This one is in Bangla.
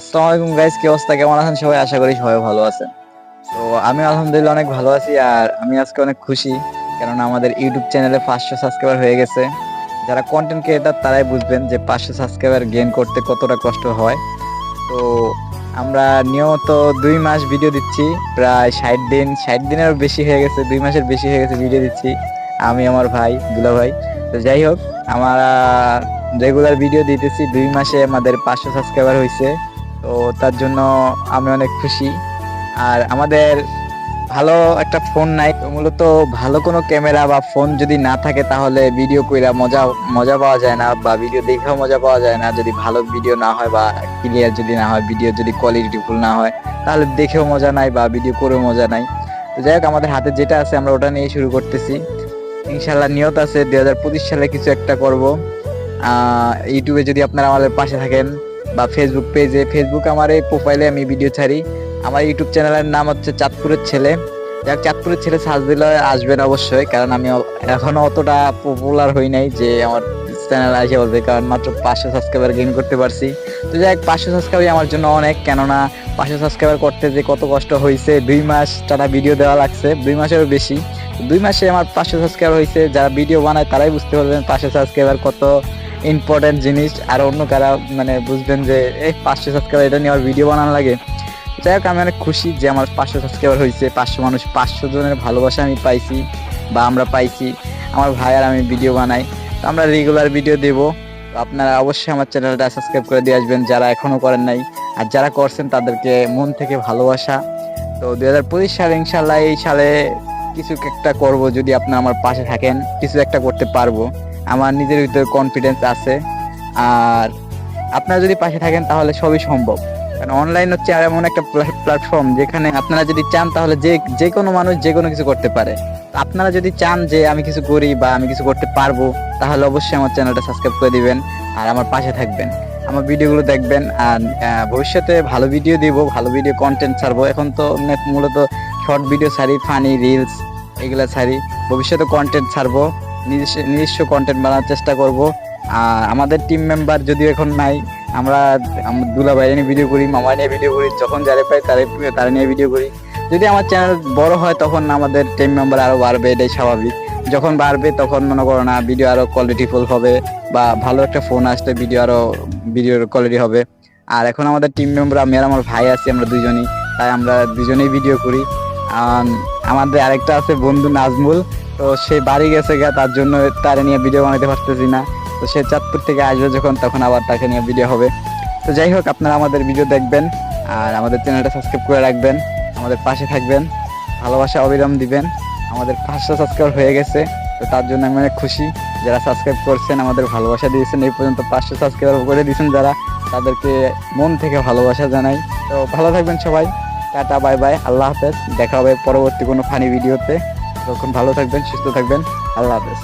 আসসালামু আলাইকুম গাইস, কি অবস্থা? কেমন আছেন সবাই? আশা করি সবাই ভালো আছেন। তো আমি আলহামদুলিল্লাহ অনেক ভালো আছি। আর আমি আজকে অনেক খুশি, কেননা আমাদের ইউটিউব চ্যানেলে 500 সাবস্ক্রাইবার হয়ে গেছে। যারা কন্টেন্ট ক্রিয়েটর তারাই বুঝবেন যে 500 সাবস্ক্রাইবার গেইন করতে কতটা কষ্ট হয়। তো আমরা নিয়মিত 2 মাস ভিডিও দিচ্ছি, প্রায় 60 দিন, 60 দিনেরও বেশি হয়ে গেছে, 2 মাসের বেশি হয়ে গেছে ভিডিও দিচ্ছি আমি, আমার ভাই দুলা ভাই। তো যাই হোক, আমরা রেগুলার ভিডিও দিতেছি, 2 মাসে আমাদের 500 সাবস্ক্রাইবার হয়েছে। তো তার জন্য আমি অনেক খুশি। আর আমাদের ভালো একটা ফোন নাই, তো মূলত ভালো কোনো ক্যামেরা বা ফোন যদি না থাকে তাহলে ভিডিও কইরা মজা মজা পাওয়া যায় না, বা ভিডিও দেখেও মজা পাওয়া যায় না। যদি ভালো ভিডিও না হয় বা ক্লিয়ার যদি না হয়, ভিডিও যদি কোয়ালিটি ফুল না হয়, তাহলে দেখেও মজা নাই বা ভিডিও করেও মজা নাই। তো যাই হোক, আমাদের হাতে যেটা আছে আমরা ওটা নিয়ে শুরু করতেছি। ইনশাল্লাহ নিয়ত আছে 2025 সালে কিছু একটা করব। ইউটিউবে যদি আপনারা আমাদের পাশে থাকেন, বা ফেসবুক পেজে, ফেসবুক আমার এই প্রোফাইলে আমি ভিডিও ছাড়ি। আমার ইউটিউব চ্যানেলের নাম হচ্ছে চাঁদপুরের ছেলে। যাক, চাঁদপুরের ছেলে সার্চ দিলে আসবেন অবশ্যই, কারণ আমি এখনো অতটা পপুলার হই নাই যে আমার চ্যানেল আসে বলবে, কারণ মাত্র 500 সাবস্ক্রাইবার গেইন করতে পারছি। তো যাই হোক, 500 সাবস্ক্রাইবার আমার জন্য অনেক, কেননা 500 সাবস্ক্রাইবার করতে যে কত কষ্ট হয়েছে, 2 মাস টানা ভিডিও দেওয়া লাগছে, 2 মাসেরও বেশি। 2 মাসে আমার 500 সাবস্ক্রাইবার হয়েছে। যারা ভিডিও বানায় তারাই বুঝতে পারবেন 500 সাবস্ক্রাইবার কত ইম্পর্টেন্ট জিনিস। আর অন্য কারা মানে বুঝবেন যে এই 500 সাবস্ক্রাইবার এটা নিয়ে আমার ভিডিও বানানো লাগে। যাই হোক, আমি অনেক খুশি যে আমার 500 সাবস্ক্রাইবার হয়েছে। 500 মানুষ, 500 জনের ভালোবাসা আমি পাইছি বা আমরা পাইছি। আমার ভাই আর আমি ভিডিও বানাই, তো আমরা রেগুলার ভিডিও দেব। তো আপনারা অবশ্যই আমার চ্যানেলটা সাবস্ক্রাইব করে দিয়ে আসবেন যারা এখনো করেন নাই। আর যারা করছেন তাদেরকে মন থেকে ভালোবাসা। তো 2025 সালে ইনশাল্লাহ, এই সালে কিছু একটা করব, যদি আপনারা আমার পাশে থাকেন কিছু একটা করতে পারবো। আমার নিজের ভিতরে কনফিডেন্স আছে। আর আপনারা যদি পাশে থাকেন তাহলে সবই সম্ভব। কারণ অনলাইন হচ্ছে এমন একটা প্ল্যাটফর্ম যেখানে আপনারা যদি চান তাহলে যে যে কোনো মানুষ যে কোনো কিছু করতে পারে। তো আপনারা যদি চান যে আমি কিছু করি বা আমি কিছু করতে পারবো, তাহলে অবশ্যই আমার চ্যানেলটা সাবস্ক্রাইব করে দিবেন আর আমার পাশে থাকবেন, আমার ভিডিওগুলো দেখবেন। আর ভবিষ্যতে ভালো ভিডিও দিব, ভালো ভিডিও কন্টেন্ট ছাড়বো। এখন তো মূলত শর্ট ভিডিও ছাড়ি, ফানি রিলস এগুলা ছাড়ি। ভবিষ্যতে কন্টেন্ট ছাড়বো, নিজস্ব কন্টেন্ট বানানোর চেষ্টা করব। আর আমাদের টিম মেম্বার যদিও এখন নাই, আমরা দুলা ভাই নিয়ে ভিডিও করি, মামা নিয়ে ভিডিও করি, যখন যারে পাই তারা নিয়ে ভিডিও করি। যদি আমার চ্যানেল বড় হয় তখন আমাদের টিম মেম্বার আরো বাড়বে, এটাই স্বাভাবিক। যখন বাড়বে তখন মনে করো না ভিডিও আরো কোয়ালিটিফুল হবে, বা ভালো একটা ফোন আসলে ভিডিওর কোয়ালিটি হবে। আর এখন আমাদের টিম মেম্বার আমি আর আমার ভাই আছি, আমরা দুজনই, তাই আমরা দুজনেই ভিডিও করি। আমাদের আরেকটা আছে বন্ধু নাজমুল, তো সে বাড়ি গেছে গা, তার জন্য তার নিয়ে ভিডিও বানাতে পারতেছি না। তো সে চাঁদপুর থেকে আসবে যখন, তখন আবার তাকে নিয়ে ভিডিও হবে। তো যাই হোক, আপনারা আমাদের ভিডিও দেখবেন আর আমাদের চ্যানেলটা সাবস্ক্রাইব করে রাখবেন, আমাদের পাশে থাকবেন, ভালোবাসা অবিরাম দিবেন। আমাদের 500 সাবস্ক্রাইবার হয়ে গেছে, তো তার জন্য আমি অনেক খুশি। যারা সাবস্ক্রাইব করছেন, আমাদের ভালোবাসা দিয়েছেন, এই পর্যন্ত 500 সাবস্ক্রাইবার করে দিয়েছেন যারা, তাদেরকে মন থেকে ভালোবাসা জানাই। তো ভালো থাকবেন সবাই, টাটা বাই বাই, আল্লাহ হাফেজ। দেখা হবে পরবর্তী কোনো ফানি ভিডিওতে। তখন ভালো থাকবেন, সুস্থ থাকবেন, আল্লাহ হাফেজ।